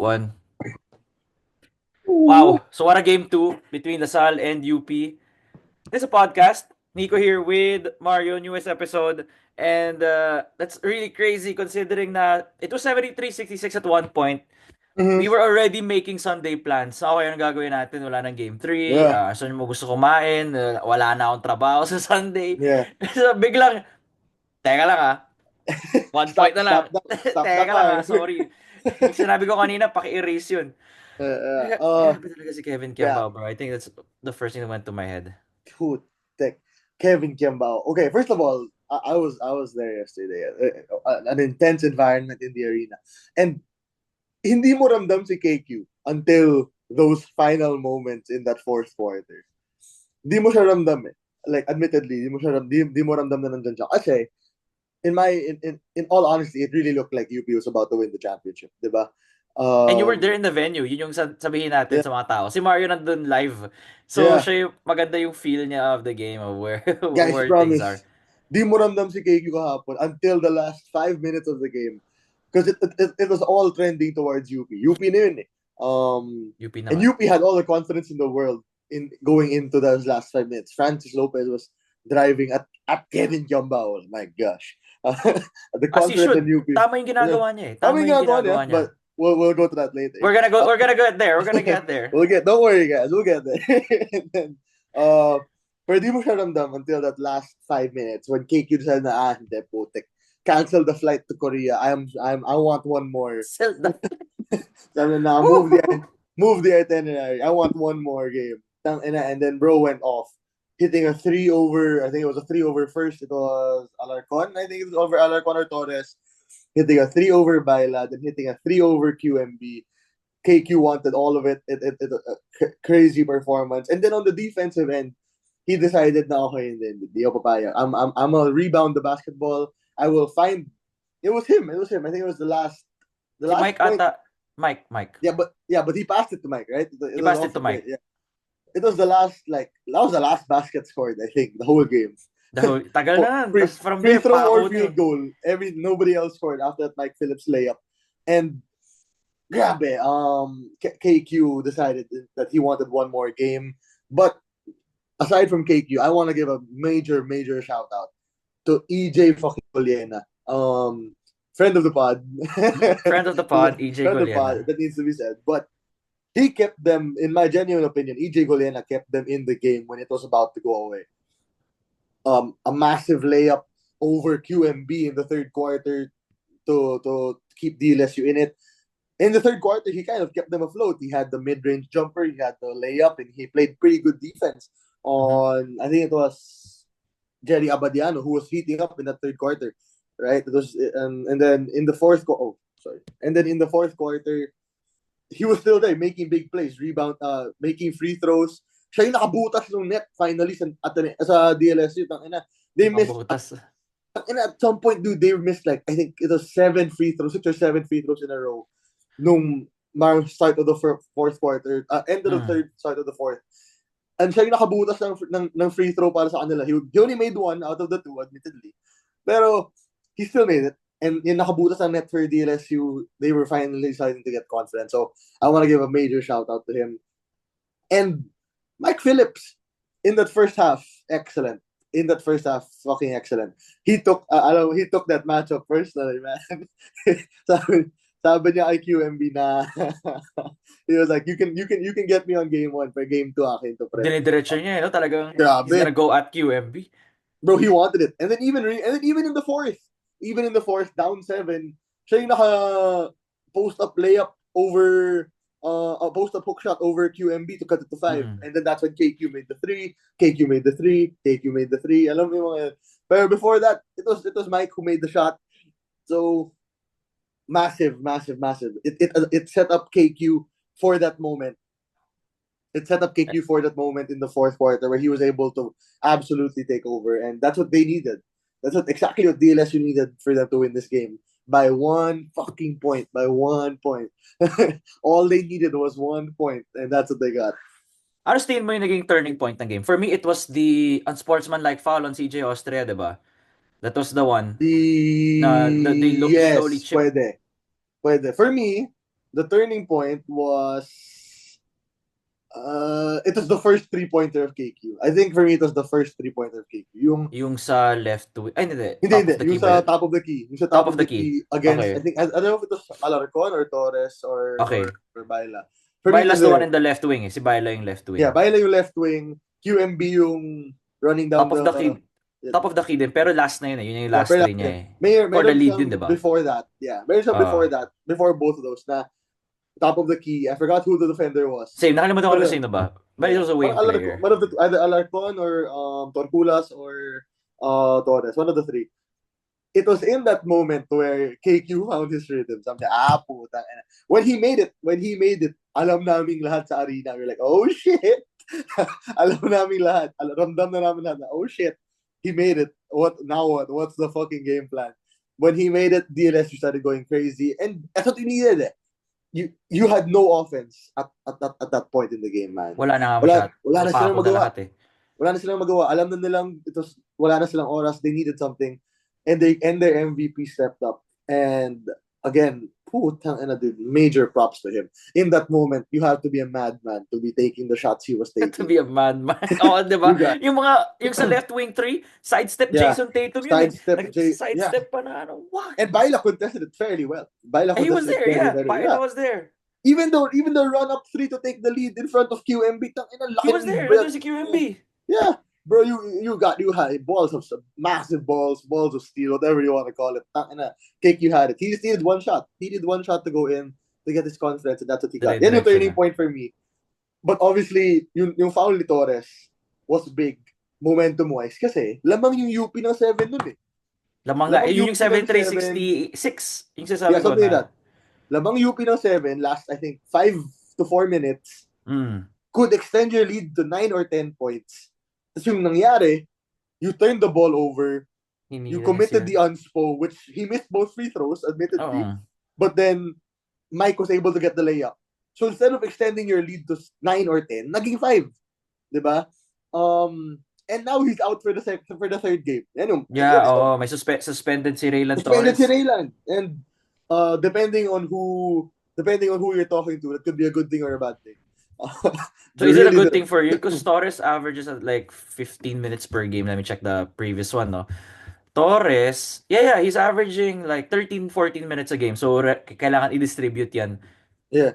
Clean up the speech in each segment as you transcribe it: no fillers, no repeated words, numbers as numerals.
1. Ooh. Wow. So what a game 2 between Lasal and UP. This is a podcast. Nico here with Mario, newest episode. And that's really crazy considering that it was 73-66 at one point. We Mhm. were already making Sunday plans. Okay, anong gagawin natin? Wala nang game 3. Yeah, Saan mo gusto kumain? Wala na akong trabaho sa Sunday. yeah. So biglang, teka lang one point Stop, na lang. stop the Teka lang car. sorry. Yung sinabi ko kanina, paki-erase yun. uh, uh, Grabe talaga si Kevin yeah, Kiambao, bro. I think that's the first thing that went to my head. who tech Kevin Kiambao. Okay, first of all, I was there yesterday. An intense environment in the arena, and hindi mo ramdam si KQ until those final moments in that fourth quarter. Di mo siya ramdam eh. Like, admittedly, di mo ramdam na nandyan siya. Kasi, in all honesty, it really looked like UP was about to win the championship, di ba? And you were there Um, in the venue. Yun yung sabihin natin yeah, sa mga tao. Si Mario nandun live. So, yeah. siya yung maganda yung feel niya of the game, of where, Guys, where things promise. are. Di mo ramdam si KQ kahapon until the last 5 minutes of the game. Because it was all trending towards UP. UP na yun eh. UP And naman. UP had all the confidence in the world in going into those last 5 minutes. Francis Lopez was driving at Kevin Kiambao. My gosh. The As he confidence in should. UP. Tama yung Yeah. ginagawa niya eh. I Tama mean, yung ginagawa niya, ginagawa niya. but we'll go to that later. We're gonna get there. We're gonna get there. We'll get, don't worry guys, we'll get there. And then, pero di mo siya ramdam until that last 5 minutes when KQ decided na, hindi, putik. Cancel the flight to Korea. I want one more. Zelda. Sabi na, move the itinerary. I want one more game. And then bro went off, hitting a 3 over. I think it was a 3 over first. It was Alarcon. I think it was over Alarcon or Torres. Hitting a 3 over Baila, then hitting a 3 over QMB. KQ wanted all of it. Crazy performance. And then on the defensive end, he decided na okay, hindi ako papayag. I'm gonna rebound the basketball. I will find. It was him. It was him. I think it was the Si last Mike point. ata. Mike. But he passed it to Mike, right? He Was passed it to also Mike. yeah. It was the last, like, that was the last basket scored, I think, the whole game. Tagal na nun. free, Tapos from free there, throw or pako field nyo. goal. Nobody else scored after that Mike Phillips layup. And grabe, KQ decided that he wanted one more game. But aside from KQ, I want to give a major shout out to EJ fucking Goliena. Friend of the pod. Friend of the pod, EJ Friend of the pod, Goliana. that needs to be said. But he kept them, in my genuine opinion, EJ Goliena kept them in the game when it was about to go away. A massive layup over QMB in the third quarter to keep DLSU in it. In the third quarter, he kind of kept them afloat. He had the mid-range jumper, he had the layup, and he played pretty good defense on, I think it was Jerry Abadiano, who was heating up in that third quarter, right? It was, and then in the fourth quarter, and then in the fourth quarter, he was still there making big plays, making free throws. Siya yung nakabutas ng net finally sa DLSU. They missed, Pambutas. and at some point, dude, they missed, like, I think it was 6 or 7 free throws in a row nung start of the fourth quarter, end of the third, start of the fourth. And siya yung nakabutas ng free throw para sa kanila. He only made one out of the two, admittedly. Pero he still made it. And yung nakabutas ng net for DLSU, they were finally starting to get confident. So I want to give a major shout out to him. And Mike Phillips, in that first half, excellent. In that first half, fucking excellent. He took that matchup personally, man. sabi niya kay QMB na he was like, you can get me on game 1, pero game 2 akin to, pre. Dinidiretso niya, no? Talagang he's Grabe. gonna go at QMB. Bro, he wanted it. And then even in the fourth, down 7, siya yung naka post up layup over a post up hook shot over QMB to cut it to 5. And then that's when KQ made the 3. KQ made the 3. Alam mo yung mga, pero before that, it was Mike who made the shot. So massive. It set up KQ for that moment. It set up KQ for that moment in the fourth quarter where he was able to absolutely take over, and that's what they needed. That's exactly what DLSU needed for them to win this game by one fucking point. By 1 point, all they needed was 1 point, and that's what they got. Ano tingin mo yung naging turning point ng game? For me, it was the unsportsmanlike foul on CJ Austria, diba? That was the one. They Yes, slowly chip. pwede. For me, the turning point was it was the first 3-pointer of KQ. I think for me it was the first 3-pointer of KQ. Yung sa left to... Ay, hindi. Hindi, Top of the yung key ba sa yun? top of the key. Yung sa Top top of of the the key. key against, Okay. I think, I don't know if it was Alarcon or Torres Okay. or Baila. For me, it Baila's was the one there. in the left wing eh. Si Baila yung left wing. Yeah, Baila yung left wing, QMB yung running down Top of the key. Top of the key din. Pero last na yun eh. Yun yung last three niya eh. For the Meron lead siyang yun, di ba? before that. Yeah, meron siyang before that. Before both of those na top of the key. I forgot who the defender was. Same. Nakalimutan ko na sino ba? But it was a wing player. One of the either Alarcon or Torculas or Torres. One of the three. It was in that moment where KQ found his rhythm. Sabi niya, puta. When he made it, alam naming lahat sa arena. We're like, oh shit. Alam naming lahat. Ramdam na namin lahat na, oh shit. He made it. Now what? What's the fucking game plan? When he made it, DLSU started going crazy. And that's what you needed eh. You had no offense at that point in the game, man. Wala na nga masyad. Wala na silang magawa. Lahat, eh. Wala na silang magawa. Alam na nilang wala na silang oras. They needed something. And their MVP stepped up. And again, putang ina, dude, major props to him. In that moment, you have to be a madman to be taking the shots he was taking. To be a madman. Oo, di ba? Yung sa left wing 3, sidestep Jason Tatum yun. Sidestep pa na ano. What? And Baila contested it fairly well. He was there, yeah. Baila was there. Even the run up 3 to take the lead in front of QMB, he was there. It was QMB. Yeah. Bro, you had balls of massive balls of steel, whatever you want to call it. KQ had it. He just needed one shot. He needed one shot to go in to get his confidence, and that's what he got. Yan yung turning point for me. But obviously, yung foul ni Torres was big momentum-wise kasi lamang yung UP ng 7 nun eh. Lamang nga. Yung 7-3-66. Yung sasabi ko na. Lamang UP ng 7 last, I think, 5 to 4 minutes could extend your lead to 9 or 10 points. Tapos yung nangyari, you turned the ball over, you committed the unspo, which he missed both free throws, admittedly, but then Mike was able to get the layup. So instead of extending your lead to 9 or 10, naging 5. Diba? And now he's out for the third game. May suspended si Raylan Torres. And depending on who you're talking to, that could be a good thing or a bad thing. So is it a good thing for you? Because Torres averages at like 15 minutes per game. Let me check the previous one, no? Torres, he's averaging like 13-14 minutes a game. So kailangan i-distribute yan. Yeah.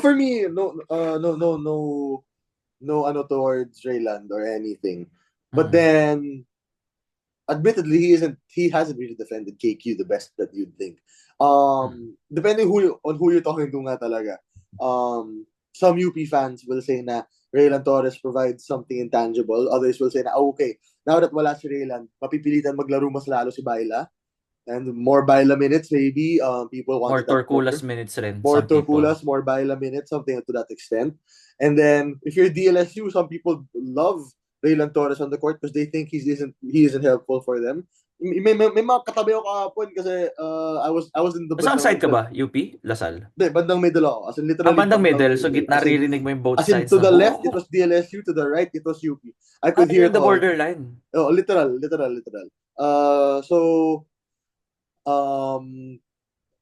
For me, no towards Rayland or anything. But then admittedly he hasn't really defended KQ the best that you'd think. Depending on who you're talking to nga talaga. Some UP fans will say na Raylan Torres provides something intangible. Others will say na, okay, now that wala si Raylan, mapipilitan maglaro mas lalo si Baila. And more Baila minutes, maybe. People want more Torculas minutes rin. More Torculas, more Baila minutes, something to that extent. And then, if you're DLSU, some people love Raylan Torres on the court because they think he isn't helpful for them. May mga katabi ako kahapon kasi I was in the... Saan side ka ba? UP? Lasal? Hindi, bandang middle ako. As in literally... bandang middle. So naririnig mo yung both sides. To the left, it was DLSU. To the right, it was UP. I could hear the borderline. Oh, literal.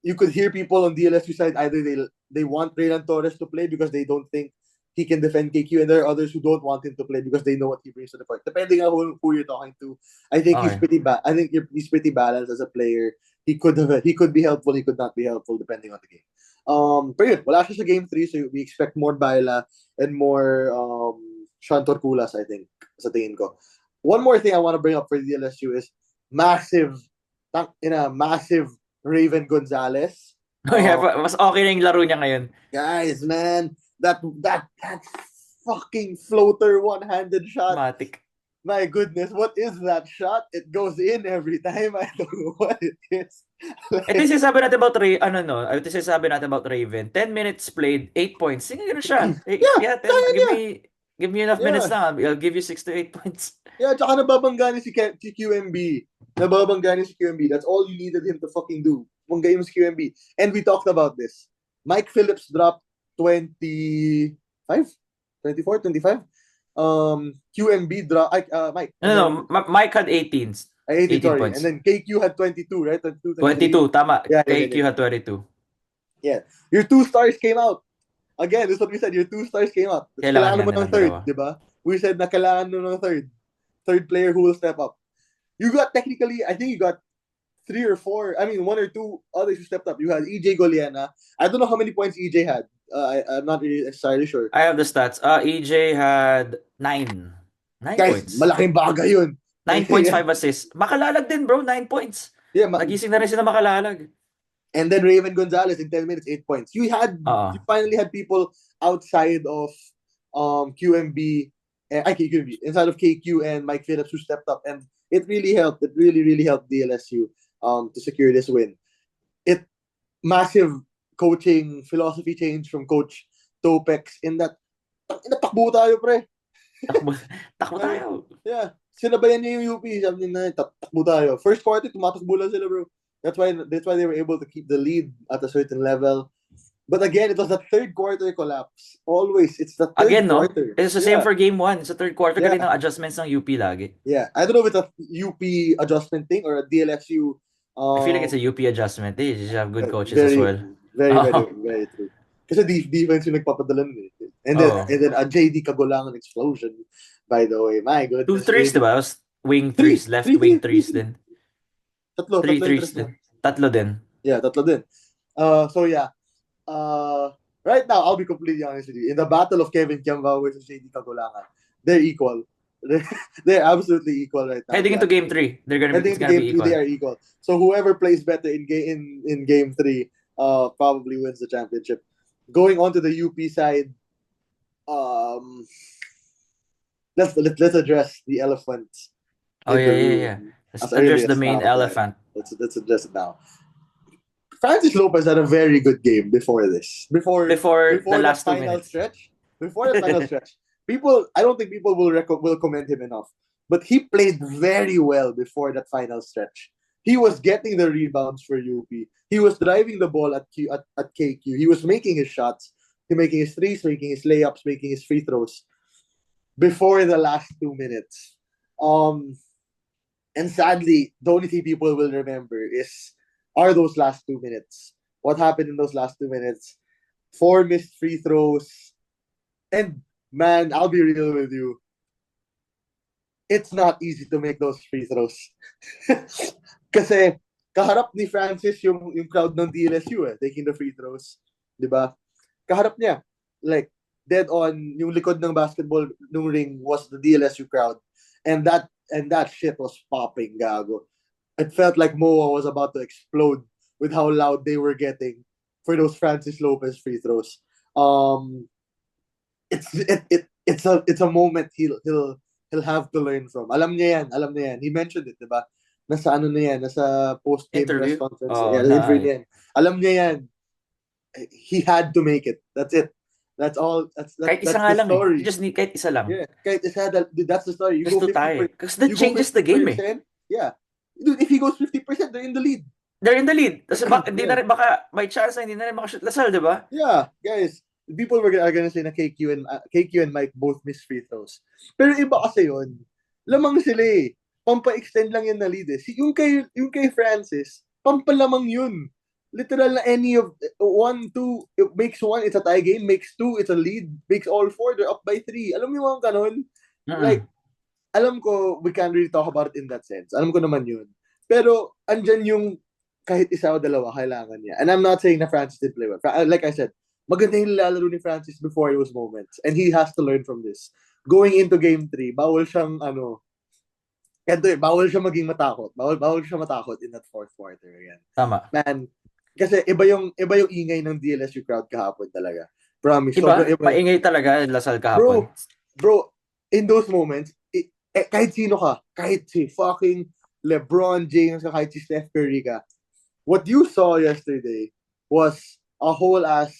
You could hear people on DLSU side, either they want Raylan Torres to play because they don't think he can defend KQ, and there are others who don't want him to play because they know what he brings to the court. Depending on who you're talking to, I think he's pretty he's pretty balanced as a player. He could be helpful, he could not be helpful depending on the game. Pero yun, wala siya sa game 3, so we expect more Baila and more Sean Torculas, I think, sa tingin ko. One more thing I want to bring up for the DLSU is massive Raven Gonzalez. Mas okay na yung laro niya ngayon. Guys, man, that fucking floater one-handed shot. Matic. My goodness, what is that shot? It goes in every time. I don't know what it is. Ito yung sinasabi natin about Raven. 10 minutes played, 8 points. Sige, gano'n siya. Give me enough minutes na. I'll give you 6 to 8 points. Yeah, tsaka nababangga ni si QMB. That's all you needed him to fucking do. Bangga yung si QMB. And we talked about this. Mike Phillips dropped 24, 25. QMB dropped Mike. No, Mike had 18. 18 points. And then KQ had 22, right? 22, tama. Yeah, KQ had 22. Yeah. Your 2 stars came out. Again, this is what we said. Your 2 stars came out. Kailangan Kailangan nga mo ng nilang third, dalawa. di ba? We said na kailangan mo ng third. Third player who will step up. You got technically, I think you got 3 or 4, I mean 1 or 2 others who stepped up. You had EJ Goliana. I don't know how many points EJ had. I'm not really entirely sure. I have the stats. EJ had 9. 9 Guys, points. malaking bagay yun. 9.5 assists. Makalalag din, bro. 9 points. Yeah, Nagising na rin sila makalalag. and then Raven Gonzalez in 10 minutes, 8 points. You finally had people outside of QMB, KQMB, inside of KQ and Mike Phillips who stepped up, and it really helped. It really helped DLSU to secure this win. It massive coaching philosophy change from Coach Topex in that takbo tayo, pre. Takbo tayo. Yeah. Sinabayan niya yung UP. Sabi niya, takbo tayo. First quarter, tumatakbo lang sila, bro. That's why they were able to keep the lead at a certain level. But again, it was the third quarter collapse. Always, it's the third quarter. It's the same for game 1. Sa third quarter ka rin ng adjustments ng UP lagi. Yeah. I don't know if it's a UP adjustment thing or a DLSU. I feel like it's a UP adjustment. They just have good coaches as well. Very true. Kasi defense yung nagpapadala nun eh. And then a JD Kagulangan explosion, by the way. My goodness. 2 threes, diba? Wing threes. Left wing threes din. Tatlo 3 threes din. Tatlo din. Yeah, tatlo din. So yeah. Right now, I'll be completely honest with you. In the battle of Kevin Kiambao versus JD Kagulangan, they're equal. They're absolutely equal right now. Heading into game 3, they're gonna be equal. They are equal. So whoever plays better in game 3, probably wins the championship. Going on to the UP side, let's address the elephant. Yeah. Let's address the main elephant. Let's address it now. Francis Lopez had a very good game before this. Before the last final 2 minutes. stretch. Before the final stretch. I don't think people will commend him enough. But he played very well before that final stretch. He was getting the rebounds for UP. He was driving the ball at KQ. He was making his shots. He making his threes, making his layups, making his free throws before the last 2 minutes. And sadly, the only thing people will remember are those last 2 minutes. What happened in those last 2 minutes? 4 missed free throws. And man, I'll be real with you. It's not easy to make those free throws. Kasi kaharap ni Francis yung crowd ng DLSU taking the free throws. Diba? Kaharap niya. Like, dead on, yung likod ng basketball nung ring was the DLSU crowd. And that shit was popping, gago. It felt like MOA was about to explode with how loud they were getting for those Francis Lopez free throws. It's a moment he'll have to learn from. Alam niya yan. He mentioned it, diba? Nasa post-game interview? press conference. Interview niya yan. Alam niya yan. He had to make it. That's it. That's all. That's the story. You just need kahit isa lang. Yeah, kahit isa. That's the story. Just to tie. Because that changes the game Yeah. Dude, if he goes 50%, they're in the lead. They're in the lead. Kasi hindi na rin baka may chance na hindi na rin makashoot Lasal, diba? Yeah, guys. People are gonna say na KQ and Mike both miss free throws. Pero iba kasi yun. Lamang sila eh. Pampa-extend lang yan na lead eh. Yung kay Francis, pampalamang yun. Literal na any of 1, 2, it makes 1, it's a tie game. Makes 2, it's a lead. Makes all 4, they're up by 3. Alam mo yung mga kanon? Like, alam ko, we can't really talk about it in that sense. Alam ko naman yun. Pero, andyan yung kahit isa o dalawa, kailangan niya. And I'm not saying na Francis did play well. Like I said, maganda yung lalaro ni Francis before those moments. And he has to learn from this. Going into game 3, bawal siyang bawal siya maging matakot. Bawal siya matakot in that fourth quarter again. Tama. Man, kasi iba yung ingay ng DLSU crowd kahapon talaga. Promise. Iba? Maingay talaga Lasal kahapon. Bro, in those moments, kahit sino ka, kahit si fucking LeBron James, kahit si Steph Curry ka, what you saw yesterday was a whole ass,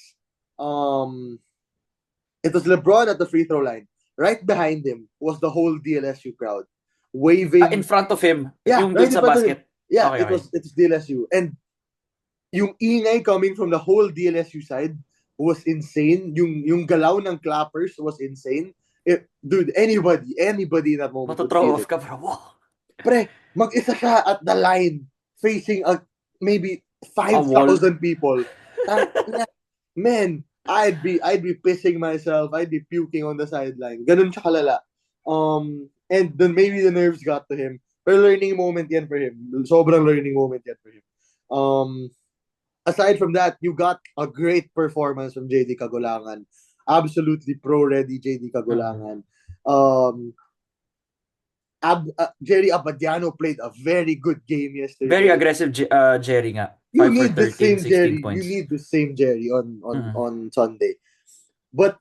it was LeBron at the free throw line. Right behind him was the whole DLSU crowd. Waving. In front of him? Yeah, yung dun sa basket? Yeah, okay, it was DLSU. And yung ingay coming from the whole DLSU side was insane. Yung galaw ng clappers was insane. Dude, anybody in that moment. Matuthrow off ka, bro. Pre, mag-isa siya at the line facing maybe 5,000 people. Man, I'd be pissing myself. I'd be puking on the sideline. Ganun siya kalala. And then maybe the nerves got to him. Pero learning moment yan for him. Sobrang learning moment yan for him. Aside from that, you got a great performance from JD Kagulangan. Absolutely pro-ready JD Kagulangan. Jerry Abadiano played a very good game yesterday. Very aggressive Jerry nga. You 5 for need the 13, same 16 Jerry. points. You need the same Jerry on Sunday. But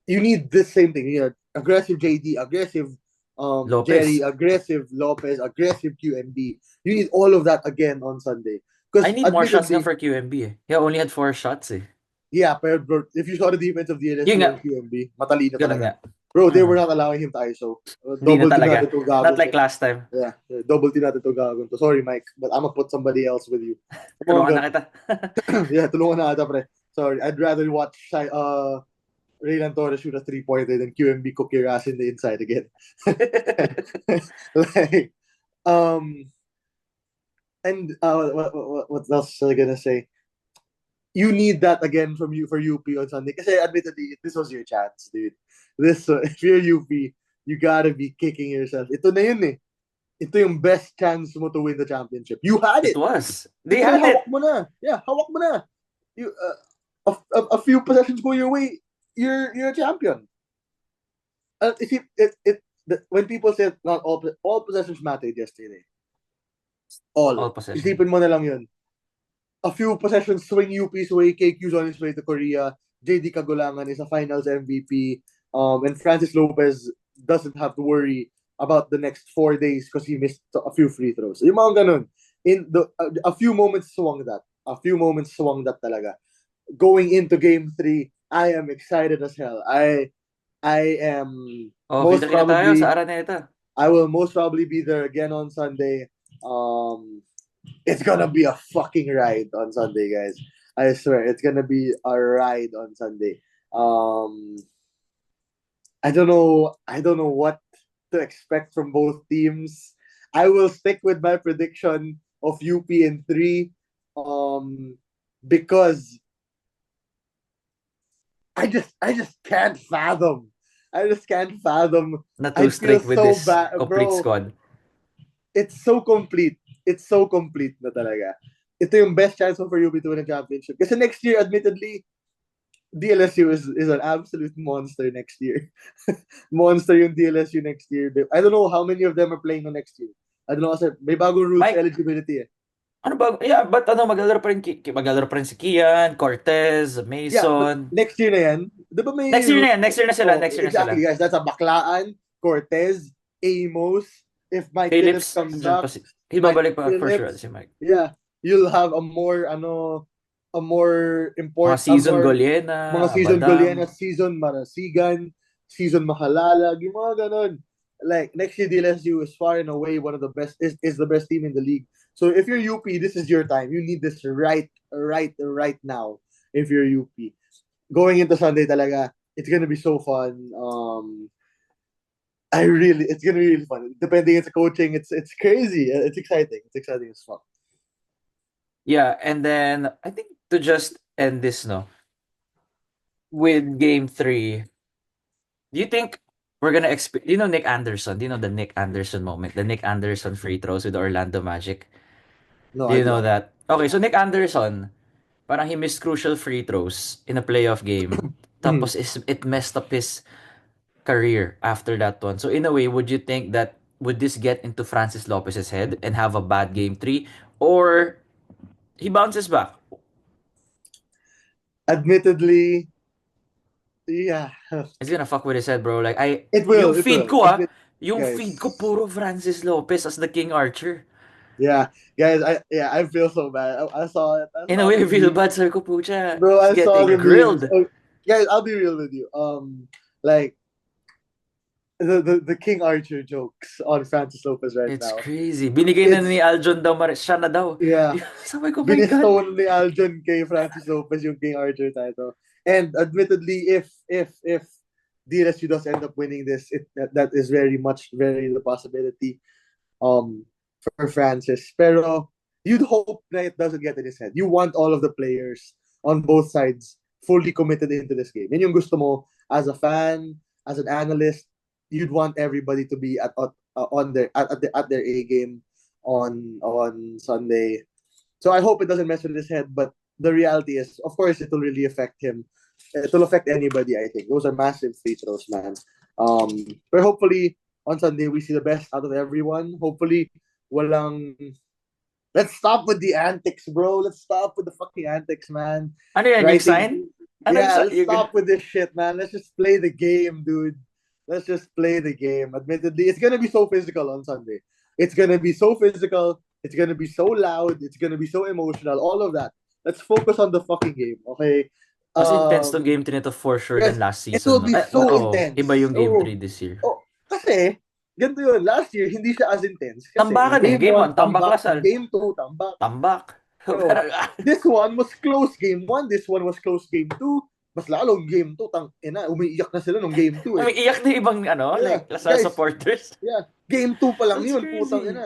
you need the same thing. You know, aggressive JD, aggressive Lopez. Jerry, aggressive Lopez, aggressive QMB. You need all of that again on Sunday. I need more shots admittedly, nga for QMB eh. He only had 4 shots eh. yeah, pero bro, if you saw the defense of DLSU Yun nga. and QMB, matalino Ganun talaga. nga. Bro, they were not allowing him to ISO. Hindi na Double team talaga. natin to gago. Not like last time. Yeah, double team natin to gago. So, sorry, Mike, but I'm gonna put somebody else with you. Tulungan na kita. Yeah, tulungan na ata, pre. Sorry, I'd rather watch Raylan Torres shoot a 3-pointer than QMB cook your ass in the inside again. Like, and what else was I gonna say? You need that again from you for UP on Sunday. Kasi admittedly, this was your chance, dude. If you're UP, you gotta be kicking yourself. Ito na yun eh. Ito yung best chance mo to win the championship. You had it. It was. They had it. Hawak mo na. Yeah, hawak mo na. You a few possessions go your way, you're a champion. When people said not all possessions mattered yesterday. All possessions. Isipin mo na lang yun. A few possessions swing UP's way, KQ's on his way to Korea, JD Kagulangan is a finals MVP, and Francis Lopez doesn't have to worry about the next 4 days because he missed a few free throws. Yung mga ganun. A few moments swung that. A few moments swung that talaga. Going into game 3, I am excited as hell. I am most kita tayo probably sa Araneta. I will most probably be there again on Sunday. It's gonna be a fucking ride on Sunday, guys. I swear, it's gonna be a ride on Sunday. I don't know what to expect from both teams. I will stick with my prediction of UP in 3, because I just can't fathom. I just can't fathom. Not too strict with so this bad, complete bro. squad. It's so complete. It's so complete na talaga. Ito yung best chance for UP to win a championship. Kasi next year, admittedly, DLSU is an absolute monster next year. Monster yung DLSU next year. I don't know how many of them are playing no next year. I don't know kasi may bagong rules Mike, eligibility eh. Ano ba? Yeah, but maglalaro pa rin si Kian, Cortez, Mason. Yeah, next year na yan. Diba may Next year na yan. Next year na sila. Exactly, guys. That's a Baklaan, Cortez, Amos. If Mike Phillips comes up, he'll babalik pa for sure si Mike. Yeah, you'll have a more important mga season Goliena, season Marasigan, season Mahalalag, yung mga ganon. Like next year DLSU is far and away one of the best, is the best team in the league. So if you're UP, this is your time. You need this right now. If you're UP, going into Sunday talaga, it's gonna be so fun. It's gonna be really fun. Depending on the coaching, it's crazy. It's exciting. It's exciting as fuck. Yeah, and then I think to just end this, with game 3, do you think we're gonna expect? Do you know Nick Anderson? Do you know the Nick Anderson moment? The Nick Anderson free throws with the Orlando Magic. No, do you know that? Okay, so Nick Anderson, parang he missed crucial free throws in a playoff game. Tapos it messed up his career after that one. So in a way, would you think that would this get into Francis Lopez's head and have a bad game 3, or he bounces back? Admittedly, yeah. It's gonna fuck with his head, bro. Like It will. Yung feed ko, yung guys. feed ko puro Francis Lopez as the King Archer. Yeah, guys. I feel so bad. I saw it. In a way, I feel bad. Sabi ko, pucha, bro, I saw the grilled. Guys, I'll be real with you. Like the King Archer jokes on Francis Lopez now. It's crazy. Binigay na ni Aljon daw, siya na daw. Yeah. Sabi ko, my God. Binistone ni Aljon kay Francis Lopez yung King Archer title. And admittedly, if DLSU does end up winning this, that is very the possibility for Francis. Pero you'd hope that it doesn't get in his head. You want all of the players on both sides fully committed into this game. Yan yung gusto mo as a fan, as an analyst. You'd want everybody to be on their at their A game on Sunday. So I hope it doesn't mess with his head. But the reality is, of course, it will really affect him. It will affect anybody. I think those are massive free throws, man. But hopefully on Sunday we see the best out of everyone. Hopefully, walang. Let's stop with the antics, bro. Let's stop with the fucking antics, man. Ano yan, yung sign? Writing. Ano yung Yeah, let's yung... stop with this shit, man. Let's just play the game, dude. Let's just play the game. Admittedly, it's gonna be so physical on Sunday. It's gonna be so physical. It's gonna be so loud. It's gonna be so emotional. All of that. Let's focus on the fucking game, okay? Mas intense tong Um, game 3 nito for sure yes, than last it will season. No? be so Oo, intense. iba yung game Oh, 3 this year. oh, kasi ganito yun. Last year, hindi siya as intense. Kasi Tambakan eh. in Game 1, tambak tambak. Lasal. Game 2, tambak. Tambak. Pero, this one was close game 1. This one was close game 2. Mas lalong game 2. Umiiyak na sila nung game 2 eh. Umiiyak na ibang Yeah, like Lasal guys, supporters. yeah. Game 2 pa lang That's yun. crazy. Putang ina.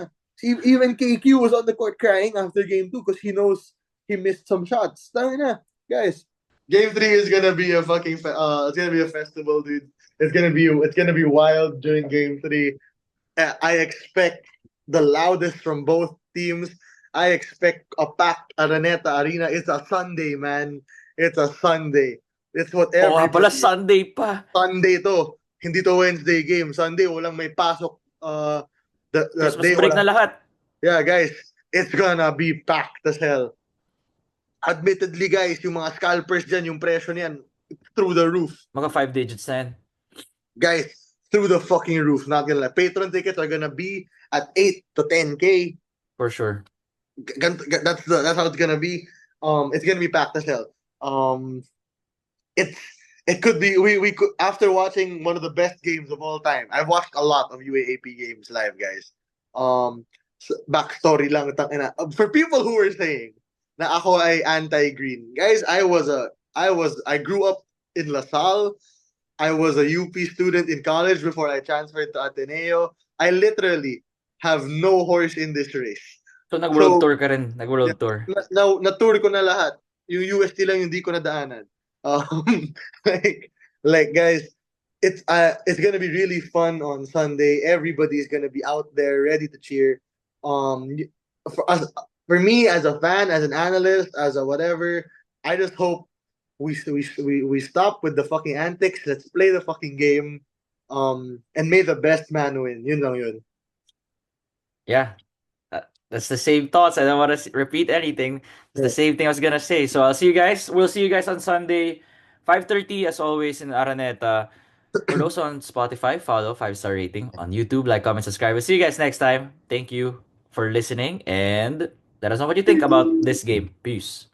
Even KQ was on the court crying after game 2 because he knows he missed some shots. Tangina, guys. Game 3 is gonna be a fucking it's gonna be a festival, dude. It's gonna be wild during game 3. I expect the loudest from both teams. I expect a packed Araneta Arena. It's a Sunday, man. It's a Sunday. It's what Oo nga pala, everybody. Sunday pa. Sunday to. Hindi to Wednesday game. Sunday, walang may pasok. The Christmas day, break na walang. lahat. Yeah, guys. It's gonna be packed as hell. Admittedly, guys, yung mga scalpers dyan, yung presyo niyan, through the roof. Mga 5 digits na yan. Guys, through the fucking roof. Not gonna lie. Patron tickets are gonna be at 8 to 10K. For sure. That's how it's gonna be. It's gonna be packed as hell. It could be we could after watching one of the best games of all time. I've watched a lot of UAAP games live, guys. Backstory lang for people who were saying na ako ay anti-green. Guys, I grew up in LaSalle. I was a UP student in college before I transferred to Ateneo. I literally have no horse in this race. So nag-world tour ka rin, nag-world tour. Na-tour ko na lahat. Yung UST lang yung di ko nadaanan. Like guys, it's gonna be really fun on Sunday. Everybody is gonna be out there ready to cheer. For me as a fan, as an analyst, as a whatever, I just hope we stop with the fucking antics. Let's play the fucking game. And may the best man win. Yun lang yun. Yeah. That's the same thoughts. I don't want to repeat anything. It's the same thing I was gonna say. So I'll see you guys. We'll see you guys on Sunday, 5:30 as always in Araneta. For those on Spotify, follow 5-star rating on YouTube, like, comment, subscribe. We'll see you guys next time. Thank you for listening and let us know what you think about this game. Peace.